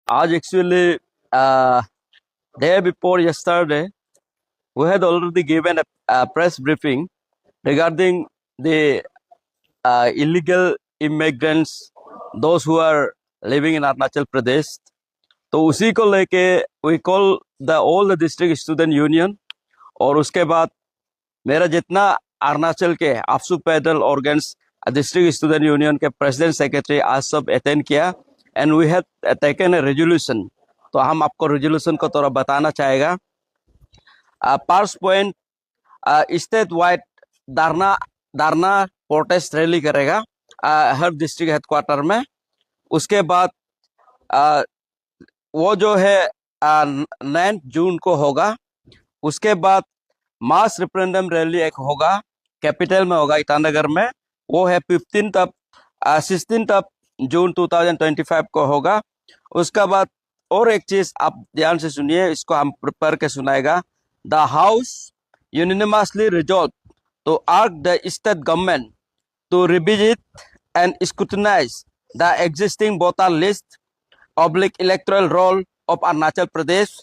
आज actually day before yesterday we had already given a press briefing regarding the illegal immigrants, those who are living in Arunachal Pradesh. तो उसी को लेके we call the all the district student union और उसके बाद मेरा जितना अरुणाचल के अफसू पैदल ऑर्गन्स डिस्ट्रिक्ट स्टूडेंट यूनियन के प्रेसिडेंट सेक्रेटरी आज सब अटेंड किया and we have taken a resolution. तो हम आपको रेजोल्यूशन को थोड़ा बताना चाहेगा। फर्स्ट पॉइंट, स्टेट वाइड धरना प्रोटेस्ट रैली करेगा हर डिस्ट्रिक्ट हेडक्वार्टर में। उसके बाद वो जो है 9 जून को होगा। उसके बाद मास रेफरेंडम रैली एक होगा, कैपिटल में होगा ईटानगर में, वो है 16 जून 2025 को होगा। उसके बाद और एक चीज आप ध्यान से सुनिए, इसको हम पढ़ के सुनाएगा। The house unanimously resolve to ask the state government to revisit and scrutinise the existing voter list oblique electoral roll of Arunachal Pradesh.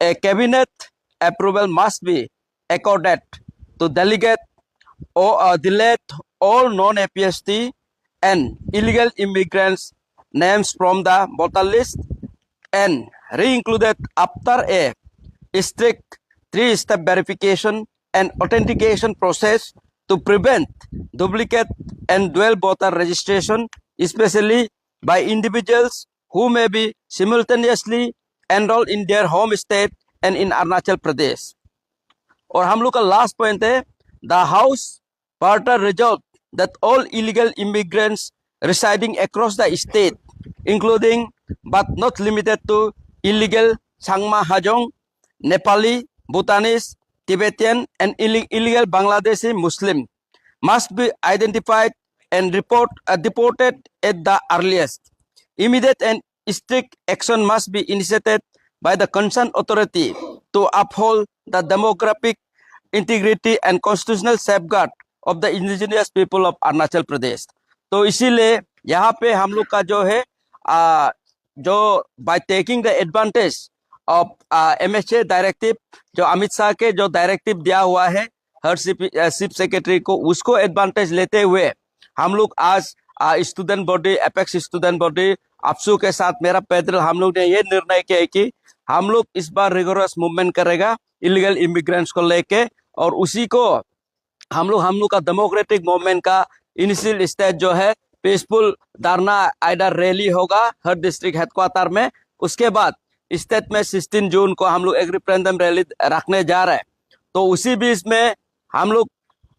A cabinet approval must be accorded to delegate or delete all non-APST and illegal immigrants names from the voter list and re-included after a strict 3-step verification and authentication process to prevent duplicate and dual voter registration, especially by individuals who may be simultaneously enrolled in their home state and in Arunachal Pradesh. और हम लोग का last point है, the house further resolve that all illegal immigrants residing across the state, including but not limited to illegal Sangma Hajong, Nepali, Bhutanese, Tibetan, and illegal Bangladeshi Muslim, must be identified and deported at the earliest. Immediate and strict action must be initiated by the concerned authority to uphold the demographic integrity and constitutional safeguard of the indigenous people of Arunachal Pradesh। तो इसीलिए यहाँ पे हम लोग का जो है जो by taking the advantage of MHA directive, जो अमित शाह के जो डायरेक्टिव दिया हुआ है हर चीफ सेक्रेटरी को, उसको एडवांटेज लेते हुए हम लोग आज student body, apex student body AAPSU के साथ मेरा पैदल हम लोग ने ये निर्णय किया है कि हम लोग इस बार रिगोरस मूवमेंट करेगा इलीगल इमिग्रेंट्स को लेके। और उसी को हम लोग का डेमोक्रेटिक मूवमेंट का इनिशियल स्टेज जो है पीसफुल धरना आइडर रैली होगा हर डिस्ट्रिक्ट हेडक्वार्टर में। उसके बाद स्टेट में 16 जून को हम लोग एक रेफरेंडम रैली रखने जा रहे हैं। तो उसी बीच में हम लोग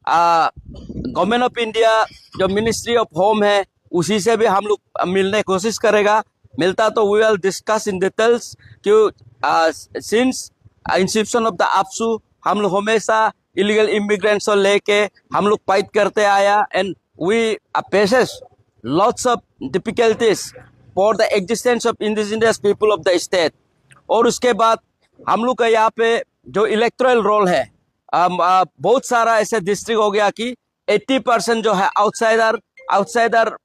गवर्नमेंट ऑफ इंडिया जो मिनिस्ट्री ऑफ होम है उसी से भी हम लोग मिलने की कोशिश करेगा। मिलता तो we will discuss in details कि since inception of the AAPSU हम लोग हमेशा इलीगल इमिग्रेंट्स को लेके हम लोग फाइट करते आया and we faces lots of difficulties for the existence of indigenous people of the state. और उसके बाद हम लोग का यहाँ पे जो इलेक्टोरल रोल है, बहुत सारा ऐसे डिस्ट्रिक्ट हो गया कि 80% जो है आउटसाइडर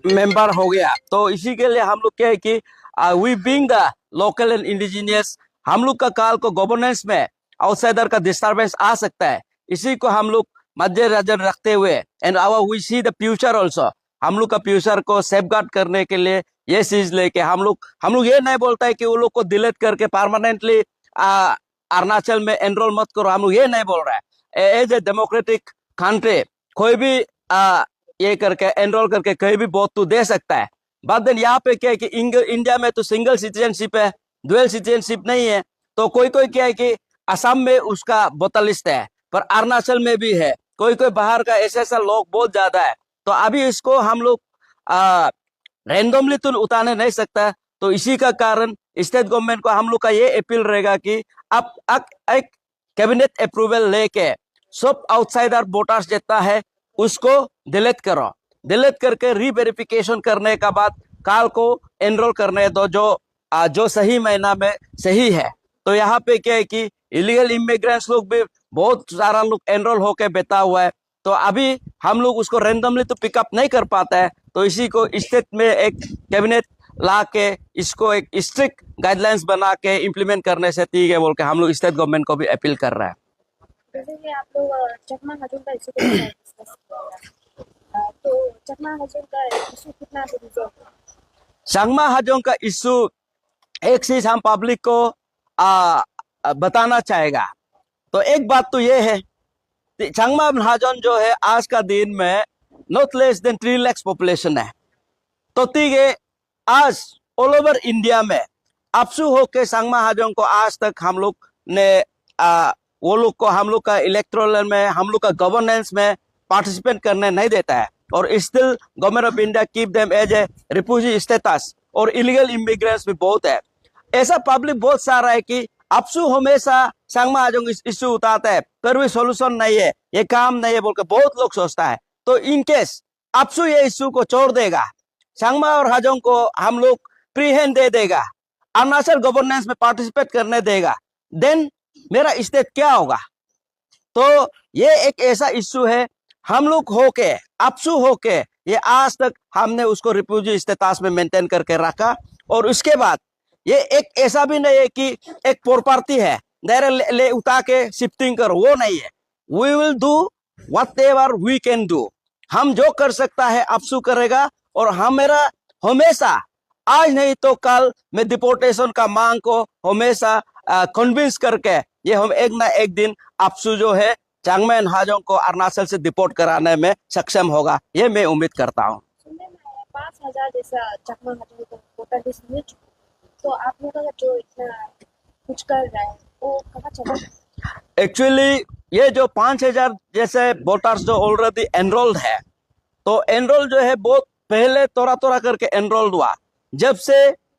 मेंबर हो गया। तो इसी के लिए हम लोग क्या है कि we being the local and indigenous, हम लोग का काल को गवर्नेंस में आउटसाइडर का डिस्टर्बेंस आ सकता है। इसी को हम लोग मद्देनजर रखते हुए and our we see the future also, हम लोग का फ्यूचर को सेफगार्ड करने के लिए ये चीज लेके हम लोग ये नहीं बोलता है कि वो लोग को डिलीट करके परमानेंटली अरुणाचल में एनरोल मत करो, हम लोग ये नहीं बोल रहा है। एज ए डेमोक्रेटिक कंट्री कोई भी ये करके एनरोल करके कहीं भी वोट तो दे सकता है। बट देन यहाँ पे क्या है कि इंडिया में तो सिंगल सिटीजनशिप है, डुअल सिटीजनशिप नहीं है। तो कोई क्या है कि असम में उसका वोटर लिस्ट है, पर अरुणाचल में भी है, कोई बाहर का ऐसा लोग बहुत ज्यादा है। तो अभी इसको हम लोग रैंडमली तो उतारने नहीं सकता। तो इसी का कारण स्टेट गवर्नमेंट को हम लोग का ये अपील रहेगा कि अब एक कैबिनेट अप्रूवल लेके सब आउटसाइडर वोटर्स जितना है उसको डिलीट करो, डिलीट करके रीवेरिफिकेशन करने का बाद काल को एनरोल करने दो जो सही महीना में सही है। तो यहाँ पे क्या है कि इलीगल इमिग्रेंट्स लोग भी बहुत सारा लोग एनरोल होके बैठा हुआ है। तो अभी हम लोग उसको रैंडमली तो पिकअप नहीं कर पाता है। तो इसी को स्टेट में एक कैबिनेट ला के इसको एक स्ट्रिक्ट गाइडलाइंस बना के इम्प्लीमेंट करने से ठीक है बोल के हम लोग स्टेट गवर्नमेंट को भी अपील कर रहे हैं। जैसे कि आप लोग चकमा हजूम का इशू के साथ डिस्कस किया तो चकमा हजूम का इशू कितना रिजॉल्व हुआ? चांगमा हाजोंग का इशू एक चीज हम पब्लिक को बताना चाहेगा। तो एक बात तो ये है कि चांगमा हाजोंग जो है आज का दिन में not less than 3 lakh population है। तो ठीक है, आज ऑल ओवर इंडिया में अपसू होके चांगमा हाजोंग को आज तक हम लोग ने वो लोग को हम लोग का इलेक्टोरल में हम लोग का गवर्नेंस में पार्टिसिपेट करने नहीं देता है और still government of India keep them as a refugee status और इलीगल इमिग्रेंट्स भी बहुत है। ऐसा पब्लिक बहुत सारा है कि अपसू हमेशा चांगमा हाजोंग इश्यू उठाता है पर भी सोल्यूशन नहीं है, ये काम नहीं है बोल के बहुत लोग सोचता है। तो इन केस अपसू ये इश्यू को छोड़ देगा, चांगमा और हाजोंग को हम लोग फ्री हैंड दे देगा, अरुणाचल गवर्नेंस में पार्टिसिपेट करने देगा, देन मेरा स्टेट क्या होगा? तो ये एक ऐसा इश्यू है हम लोग होके अपसू होके ये आज तक हमने उसको रिफ्यूजी स्टेटस में मेंटेन करके रखा। और उसके बाद ये एक ऐसा भी नहीं है कि एक प्रॉपर्टी है डायरेक्ट ले उठा के शिफ्टिंग करो, वो नहीं है। We will do whatever we can do, हम जो कर सकता है अपसू करेगा और हमेरा हमेशा आज नहीं तो कल में डिपोर्टेशन का मांग को हमेशा कन्विंस करके ये हम एक ना एक दिन अपसू जो है चांगमा एंड हाजोंग को अरुणाचल से डिपोर्ट कराने में सक्षम होगा, ये मैं उम्मीद करता हूँ। सुनने में आया 5,000 जैसा चकमा हजूम को वोटर लिस्ट मिल चुका, तो आप लोग का जो इतना कुछ कर रहा है वो कहाँ चला? एक्चुअली ये जो 5,000 जैसे वोटर्स जो ऑलरेडी एनरोल्ड है, तो एनरोल जो है बहुत पहले तोरा तोरा करके एनरोल्ड हुआ। जब से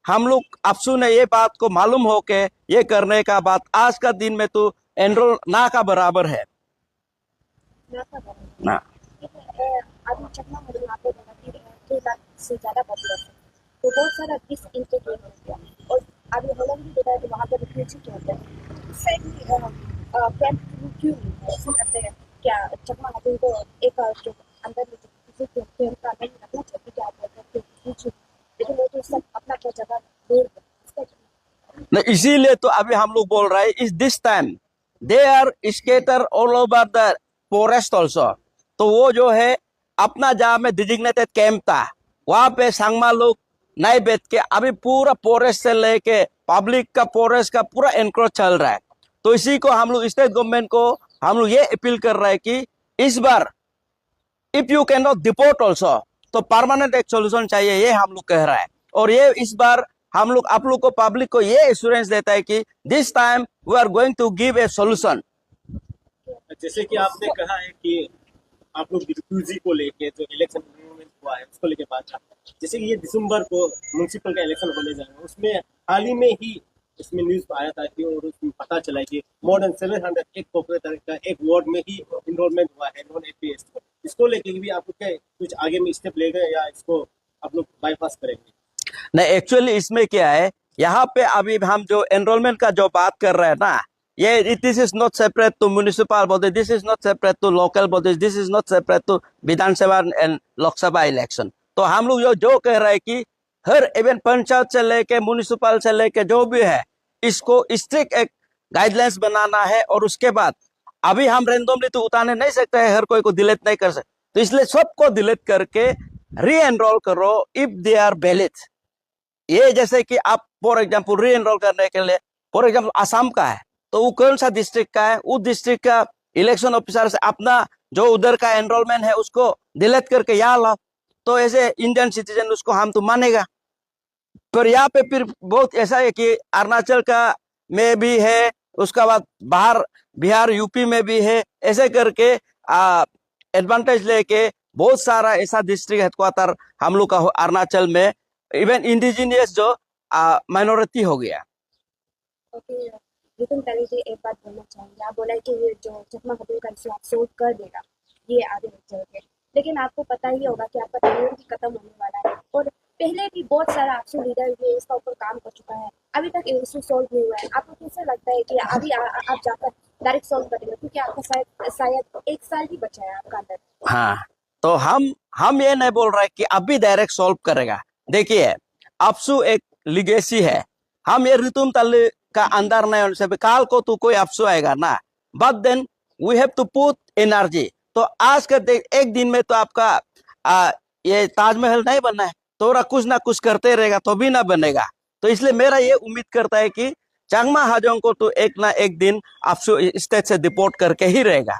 हम लोग अपसू ने ये बात को मालूम हो के ये करने का बात आज का दिन में तो एनरोल ना का बराबर है ना। अभी चकमा हजूम आपको लगा कि 2 लाख से ज़्यादा पॉपुलेशन, तो बहुत सारा डिस इंटीग्रेट हो गया और अभी हम लोग भी देखा है कि वहाँ पर रिफ्यूजी क्या होता है। इस साइड में कैंप क्यों नहीं है? ऐसा करते हैं क्या चकमा हजूम को एक जो अंदर में किसी के कैंप का नहीं रखना चाहिए? क्या आप बोलते हैं रिफ्यूजी, लेकिन वो तो सब अपना क्या जगह दे नहीं, इसीलिए तो अभी हम लोग बोल रहे हैं इस this time they are scatter all over the forest also. तो वो जो है अपना जहाँ में डिजिग्नेटेड कैंप था वहां पे सांगमा लोग नहीं बैठ के अभी पूरा फॉरेस्ट से लेके पब्लिक का फॉरेस्ट का पूरा एनक्रोच चल रहा है। तो इसी को हम लोग स्टेट गवर्नमेंट को हम लोग ये अपील कर रहे हैं कि इस बार if you cannot deport also तो परमानेंट एक सोल्यूशन चाहिए, ये हम लोग कह रहा है। और ये इस बार हम लोग आप लोग को पब्लिक को ये एश्योरेंस देता है कि this time we are going to give a solution. जैसे कि आपने कहा है कि आप लोग रिफ्यूजी को लेके जो इलेक्शन हुआ है उसको लेके बात करते हैं, जैसे कि ये दिसंबर को म्यूनसिपल का इलेक्शन होने जा रहा है, उसमें हाल ही में ही इसमें न्यूज आया था कि और उसमें पता चला कि मोर देन 700 एक पॉपुलेटर का एक वार्ड में ही इनरोलमेंट हुआ है नॉन एपीएस को। इसको लेके भी आप लोग क्या कुछ आगे में स्टेप लेंगे या इसको आप लोग बाईपास करेंगे? नहीं, एक्चुअली इसमें क्या है, यहाँ पे अभी हम जो एनरोलमेंट का जो बात कर रहे हैं ना, ये this is not separate to municipal body, this is not separate to local bodies, this is not separate to Vidhan Sabha and Lok Sabha election. तो हम लोग जो कह रहे हैं कि हर इवन पंचायत से लेके म्युनिसिपल से लेके जो भी है इसको स्ट्रिक्ट एक गाइडलाइंस बनाना है। और उसके बाद अभी हम रेंडमली तो उतारने नहीं सकते हैं, हर कोई को डिलीट नहीं कर सकते, तो इसलिए सबको डिलीट करके री एनरोल करो इफ दे आर वैलिड। ये जैसे कि आप फॉर एग्जाम्पल री एनरोल करने के लिए फॉर एग्जाम्पल आसाम का है तो वो कौन सा डिस्ट्रिक्ट का है, उस डिस्ट्रिक्ट का इलेक्शन ऑफिसर से अपना जो उधर का एनरोलमेंट है उसको डिलीट करके यहाँ लाओ, तो ऐसे इंडियन सिटीजन उसको हम तो मानेगा। पर यहाँ पे फिर बहुत ऐसा है कि अरुणाचल का में भी है, उसका बाद बाहर बिहार यूपी में भी है, ऐसे करके एडवांटेज लेके बहुत सारा ऐसा डिस्ट्रिक्ट हेडक्वार्टर हम लोग का अरुणाचल में इवन इंडिजिनियस जो माइनॉरिटी हो गया। ओके, लेकिन पहले जी एक बात बोलना चाहूँगी, आप बोला कि ये जो चकमा हजूम का इशू आप सोल्व कर देगा ये आगे चल के, लेकिन आपको पता ही होगा कि आपका टेन्योर भी खत्म होने वाला है और पहले भी बहुत सारा आपसे लीडर भी इसका ऊपर काम कर चुका है, अभी तक इशू सोल्व नहीं हुआ है। आपको कैसे लगता है कि अभी आप जाकर डायरेक्ट सोल्व करेंगे, क्योंकि आपका शायद 1 साल ही बचा है आपका अंदर? हाँ, तो हम ये नहीं बोल रहे कि अभी डायरेक्ट सॉल्व करेगा। देखिए अफसू एक लिगेसी है। हम ये रितुम तल्ली का अंदर नहीं होने से काल को तो कोई अफसू आएगा ना, but then we have to put energy. तो आज के एक दिन में तो आपका ये ताजमहल नहीं बनना है, थोड़ा कुछ ना कुछ करते रहेगा तो भी ना बनेगा। तो इसलिए मेरा ये उम्मीद करता है कि चांगमा हाजोंग को तो एक ना एक दिन अफसू स्टेट से डिपोर्ट करके ही रहेगा।